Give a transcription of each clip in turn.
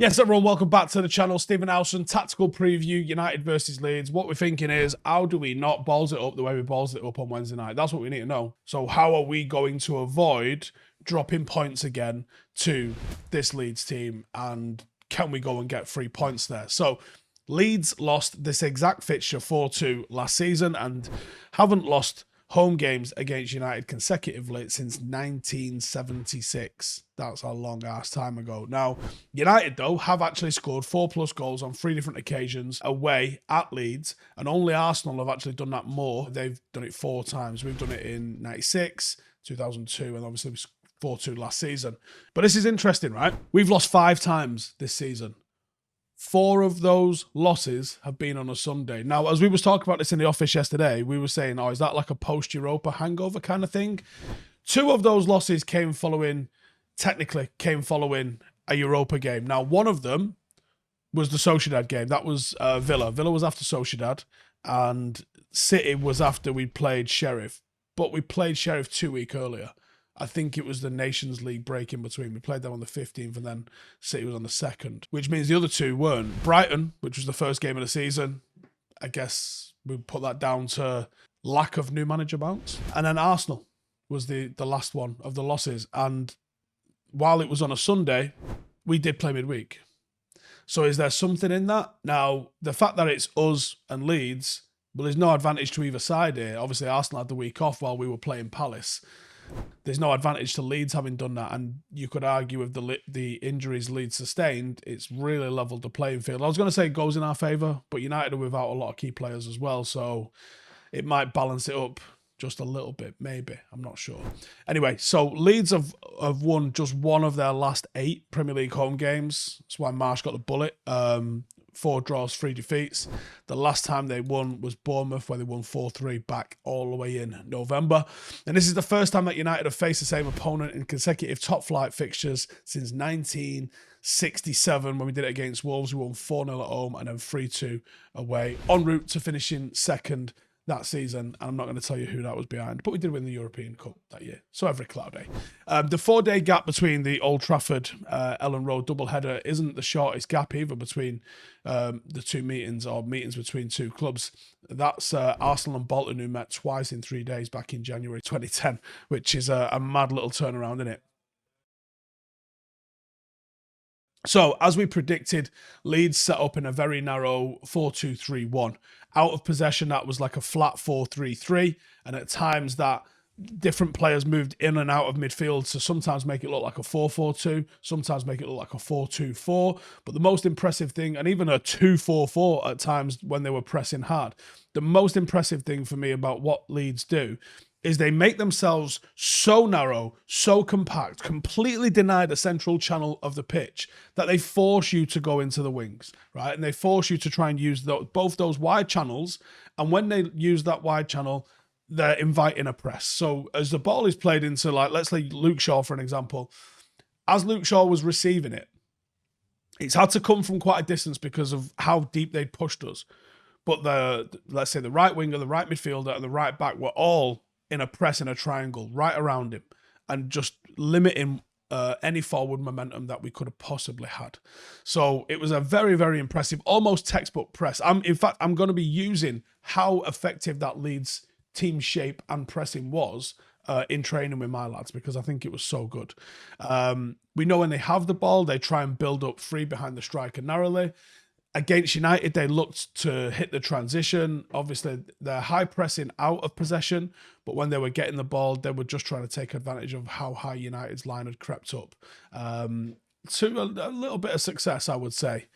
Yes, everyone, welcome back to the channel. Stephen Howson, tactical preview, United versus Leeds. What we're thinking is, how do we not balls it up the way we balls it up on Wednesday night? That's what we need to know. So how are we going to avoid dropping points again to this Leeds team? And can we go and get 3 points there? So Leeds lost this exact fixture 4-2 last season and haven't lost home games against United consecutively since 1976. That's a long ass time ago. Now, United, though, have actually scored 4+ goals on 3 different occasions away at Leeds, and only Arsenal have actually done that more. They've done it 4 times. We've done it in 96, 2002, and obviously 4-2 last season. But this is interesting, right? We've lost 5 times this season. 4 of those losses have been on a Sunday. Now, as we was talking about this in the office yesterday, we were saying, oh, is that like a post-Europa hangover kind of thing? 2 of those losses technically came following a Europa game. Now, one of them was the Sociedad game. That was Villa. Villa was after Sociedad, and City was after we played Sheriff. But we played Sheriff 2 weeks earlier. I think it was the Nations League break in between. We played them on the 15th and then City was on the 2nd, which means the other 2 weren't. Brighton, which was the first game of the season, I guess we put that down to lack of new manager bounce. And then Arsenal was the last one of the losses. And while it was on a Sunday, we did play midweek. So is there something in that? Now, the fact that it's us and Leeds, well, there's no advantage to either side here. Obviously, Arsenal had the week off while we were playing Palace. There's no advantage to Leeds having done that, and you could argue with the injuries Leeds sustained, it's really leveled the playing field. I was going to say it goes in our favour, but United are without a lot of key players as well, so it might balance it up just a little bit, maybe. I'm not sure. Anyway, so Leeds have won just 1 of their last 8 Premier League home games. That's why Marsh got the bullet. 4 draws, 3 defeats. The last time they won was Bournemouth, where they won 4-3 back all the way in November. And this is the first time that United have faced the same opponent in consecutive top-flight fixtures since 1967, when we did it against Wolves. We won 4-0 at home and then 3-2 away, en route to finishing 2nd that season. I'm not going to tell you who that was behind, but we did win the European Cup that year. So every cloud day. The 4-day gap between the Old Trafford Elland Road doubleheader isn't the shortest gap either between the 2 meetings, or meetings between 2 clubs. That's Arsenal and Bolton, who met twice in 3 days back in January 2010, which is a mad little turnaround, isn't it? So, as we predicted, Leeds set up in a very narrow 4-2-3-1. Out of possession, that was like a flat 4-3-3, and at times that different players moved in and out of midfield to sometimes make it look like a 4-4-2, sometimes make it look like a 4-2-4. But the most impressive thing, and even a 2-4-4 at times when they were pressing hard, the most impressive thing for me about what Leeds do is they make themselves so narrow, so compact, completely deny the central channel of the pitch, that they force you to go into the wings, right? And they force you to try and use both those wide channels. And when they use that wide channel, they're inviting a press. So as the ball is played into, like, let's say Luke Shaw, for an example, as Luke Shaw was receiving it, it's had to come from quite a distance because of how deep they'd pushed us. But let's say the right winger, the right midfielder, and the right back were all in a press in a triangle right around him, and just limiting any forward momentum that we could have possibly had. So it was a very, very impressive, almost textbook press. In fact, I'm going to be using how effective that Leeds team shape and pressing was in training with my lads, because I think it was so good. We know when they have the ball, they try and build up free behind the striker narrowly. Against United, they looked to hit the transition. Obviously, they're high pressing out of possession, but when they were getting the ball, they were just trying to take advantage of how high United's line had crept up. To a little bit of success, I would say.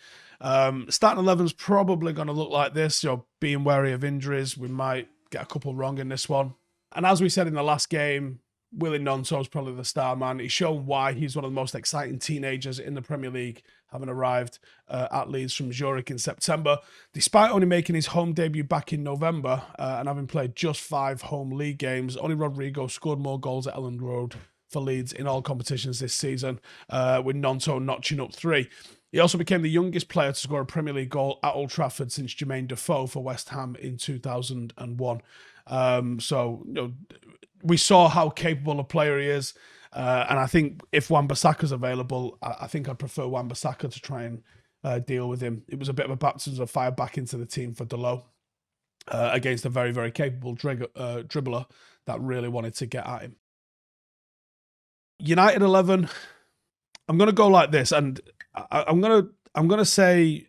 Starting 11's probably going to look like this. Being wary of injuries, we might get a couple wrong in this one. And as we said in the last game, Willie Gnonto's probably the star man. He's shown why he's one of the most exciting teenagers in the Premier League, having arrived at Leeds from Zurich in September. Despite only making his home debut back in November and having played just 5 home league games, only Rodrigo scored more goals at Elland Road for Leeds in all competitions this season, with Gnonto notching up 3. He also became the youngest player to score a Premier League goal at Old Trafford since Jermaine Defoe for West Ham in 2001. We saw how capable a player he is. And I think if Wan-Bissaka's available, I think I'd prefer Wan-Bissaka to try and deal with him. It was a bit of a baptism of fire back into the team for Delo against a very, very capable dribbler that really wanted to get at him. United 11, I'm going to go like this, and I'm going to say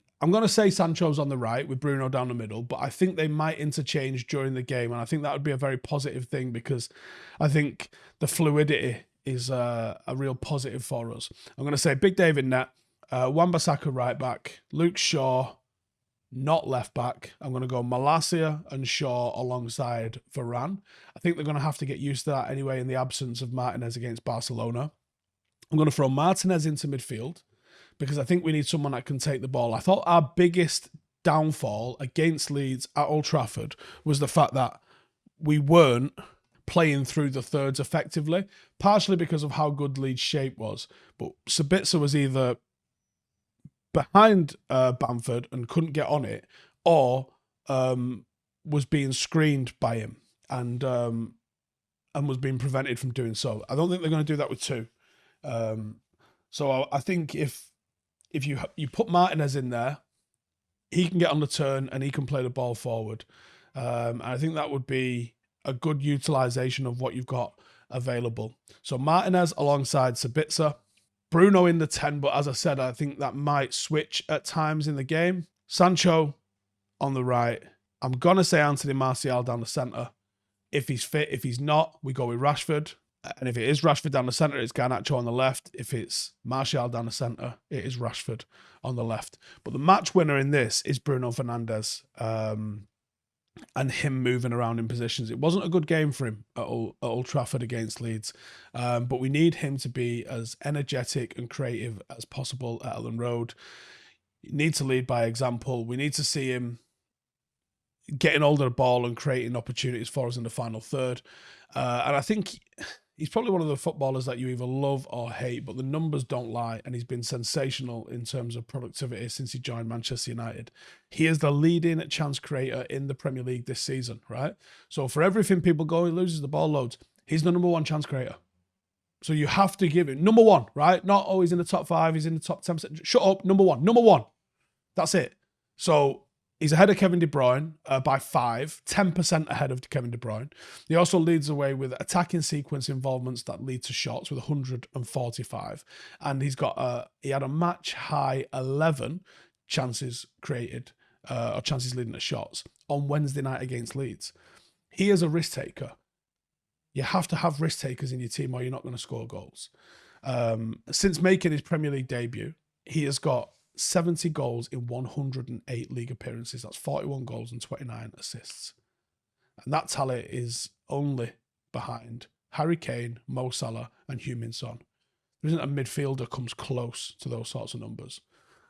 Sancho's on the right with Bruno down the middle, but I think they might interchange during the game, and I think that would be a very positive thing because I think the fluidity is a real positive for us. I'm going to say Big David net, Wan-Bissaka right back, Luke Shaw not left back. I'm going to go Malacia and Shaw alongside Varane. I think they're going to have to get used to that anyway in the absence of Martinez against Barcelona. I'm going to throw Martinez into midfield because I think we need someone that can take the ball. I thought our biggest downfall against Leeds at Old Trafford was the fact that we weren't playing through the thirds effectively, partially because of how good Leeds' shape was. But Sabitzer was either behind Bamford and couldn't get on it, or was being screened by him and was being prevented from doing so. I don't think they're going to do that with two. So I think if you put Martinez in there, he can get on the turn and he can play the ball forward. And I think that would be a good utilization of what you've got available. So Martinez alongside Sabitzer. Bruno in the 10, but as I said, I think that might switch at times in the game. Sancho on the right. I'm going to say Anthony Martial down the centre. If he's fit, if he's not, we go with Rashford. And if it is Rashford down the centre, it's Garnacho on the left. If it's Martial down the centre, it is Rashford on the left. But the match winner in this is Bruno Fernandes. And him moving around in positions. It wasn't a good game for him at Old Trafford against Leeds, but we need him to be as energetic and creative as possible at Elland Road. You need to lead by example. We need to see him getting hold of the ball and creating opportunities for us in the final third. And I think he's probably one of the footballers that you either love or hate, but the numbers don't lie, and he's been sensational in terms of productivity since he joined Manchester United. He is the leading chance creator in the Premier League this season, right? So for everything people go, he loses the ball loads. He's the number one chance creator. So you have to give him number one, right? Not always in the top 5, he's in the top 10%. Shut up, number one. That's it. So he's ahead of Kevin De Bruyne by 5, 10% ahead of Kevin De Bruyne. He also leads the way with attacking sequence involvements that lead to shots with 145. And he had a match high 11 chances created or chances leading to shots on Wednesday night against Leeds. He is a risk taker. You have to have risk takers in your team or you're not going to score goals. Since making his Premier League debut, he has got 70 goals in 108 league appearances. That's 41 goals and 29 assists. And that tally is only behind Harry Kane, Mo Salah and Heung-min Son. There isn't a midfielder comes close to those sorts of numbers.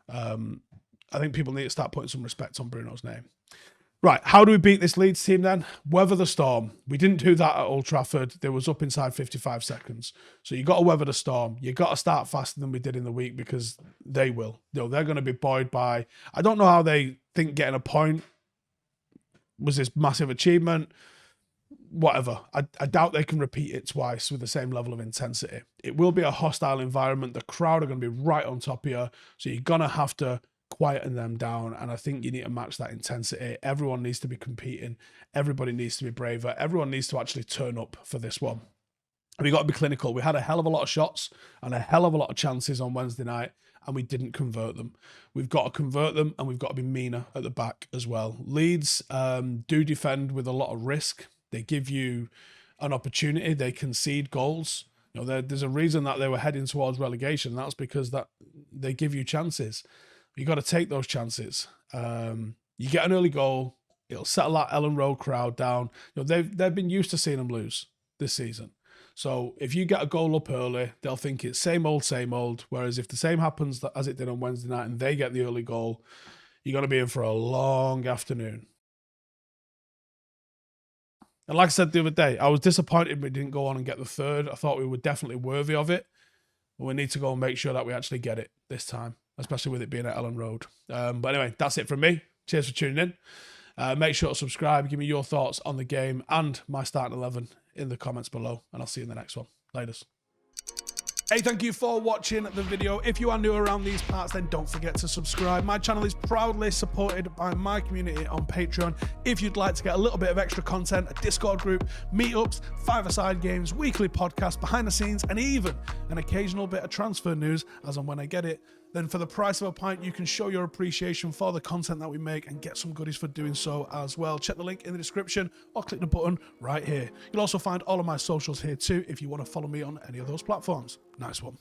I think people need to start putting some respect on Bruno's name. Right, how do we beat this Leeds team then? Weather the storm. We didn't do that at Old Trafford. They was up inside 55 seconds. So you got to weather the storm. You got to start faster than we did in the week because they will. They're going to be buoyed by... I don't know how they think getting a point was this massive achievement. Whatever. I doubt they can repeat it twice with the same level of intensity. It will be a hostile environment. The crowd are going to be right on top of you. So you're going to have to quieten them down, and I think you need to match that intensity. Everyone needs to be competing. Everybody needs to be braver. Everyone needs to actually turn up for this one. And we got to be clinical. We had a hell of a lot of shots and a hell of a lot of chances on Wednesday night, and we didn't convert them. We've got to convert them, and we've got to be meaner at the back as well. Leeds do defend with a lot of risk. They give you an opportunity. They concede goals. You know, there's a reason that they were heading towards relegation. That's because that they give you chances. You got to take those chances. You get an early goal, it'll settle that Elland Road crowd down. You know, they've been used to seeing them lose this season. So if you get a goal up early, they'll think it's same old. Whereas if the same happens as it did on Wednesday night and they get the early goal, you're going to be in for a long afternoon. And like I said the other day, I was disappointed we didn't go on and get the third. I thought we were definitely worthy of it. But we need to go and make sure that we actually get it this time, especially with it being at Elland Road. But anyway, that's it from me. Cheers for tuning in. Make sure to subscribe. Give me your thoughts on the game and my starting 11 in the comments below. And I'll see you in the next one. Laters. Hey, thank you for watching the video. If you are new around these parts, then don't forget to subscribe. My channel is proudly supported by my community on Patreon. If you'd like to get a little bit of extra content, a Discord group, meetups, five-a-side games, weekly podcasts, behind the scenes, and even an occasional bit of transfer news as and when I get it, then for the price of a pint, you can show your appreciation for the content that we make and get some goodies for doing so as well. Check the link in the description or click the button right here. You'll also find all of my socials here too if you want to follow me on any of those platforms. Nice one.